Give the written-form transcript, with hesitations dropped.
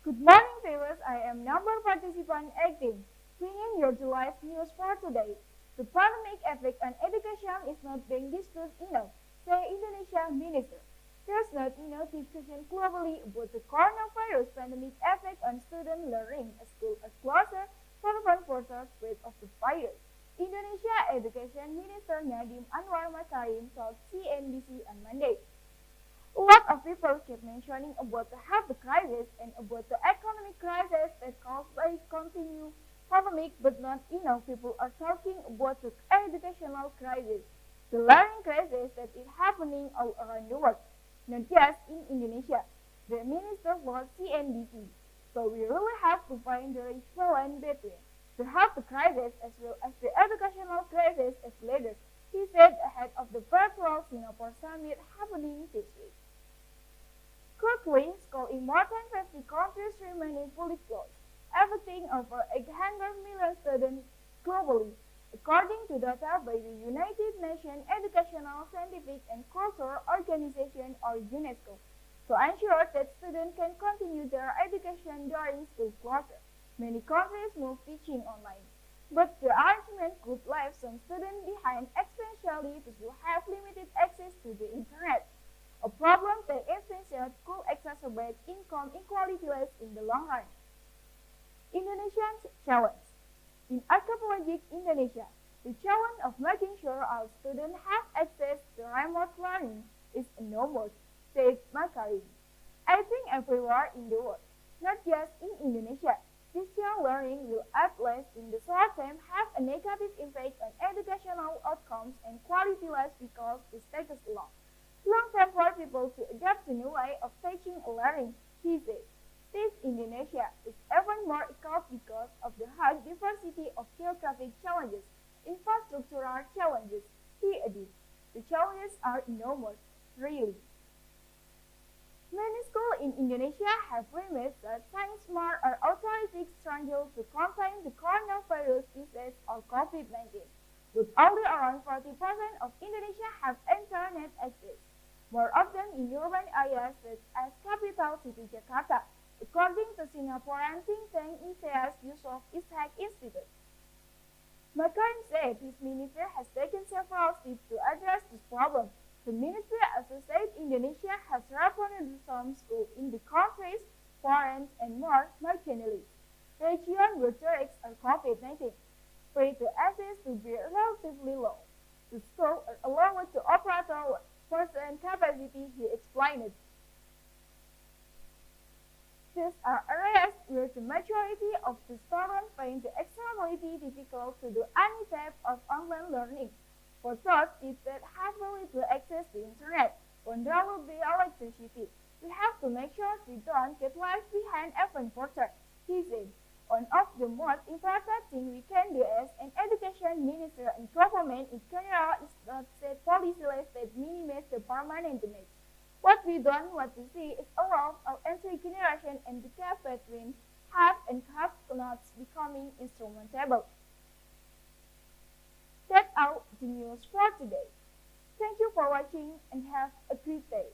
Good morning, viewers. I am number participant 18, bringing your latest news for today. The pandemic effect on education is not being discussed enough, say Indonesian minister. There's not enough discussion globally about the coronavirus pandemic effect on student learning. A school is closer for the spread of the virus. Indonesia Education Minister Nadiem Anwar Makarim told CNBC on Monday. A lot of people keep mentioning about the health crisis and about the economic crisis that caused by continued pandemic, but not enough people are talking about the educational crisis, the learning crisis that is happening all around the world, not just in Indonesia. The minister was CNBC, so we really have to find the right balance between the health crisis as well as the educational crisis as leaders, he said ahead of the virtual Singapore summit happening this week. Currently, schools in more than 50 countries remain fully closed, affecting over 800 million students globally, according to data by the United Nations Educational, Scientific and Cultural Organization or UNESCO. To ensure that students can continue their education during school closure, many countries move teaching online. But the arrangement could leave some students behind, especially those who have limited access to the internet. A problem that inflation could exacerbate income inequalities in the long run. Indonesian challenge. In archipelagic Indonesia, the challenge of making sure all students have access to remote learning is enormous, said Makarim. I think everywhere in the world, not just in Indonesia, distance learning will at least in the short term have a negative impact on educational outcomes and quality life because it takes long term for people to adapt to new way of teaching and learning, he said. This Indonesia is even more equipped because of the high diversity of geographic challenges, infrastructural challenges, he added. The challenges are enormous, really. Many schools in Indonesia have limits that science smart or authorities struggle to contain the coronavirus disease or COVID-19, but only around 40% of Indonesia have internet access, more often in urban areas such as capital city Jakarta, according to Singaporean think tank ISEA's Yusof Ishak Institute. Makarim said his ministry has taken several steps to address this problem. The ministry also said Indonesia has reopened some schools in the country's foreign and more marginalized region where the risks of COVID-19 spread to access to be relatively low. The schools are allowed to operate percent capacity, he explained. These are areas where the majority of the students find the extremely difficult to do any type of online learning. For those kids that have little access to internet, when there will be electricity, we have to make sure we don't get left behind even further, he said. One of the most important things we can do as an education minister and government in general is not set policies that minimize the permanent damage. What we don't want to see is a loss of entire generation and the gap between have and have not becoming insurmountable. That's all the news for today. Thank you for watching and have a great day.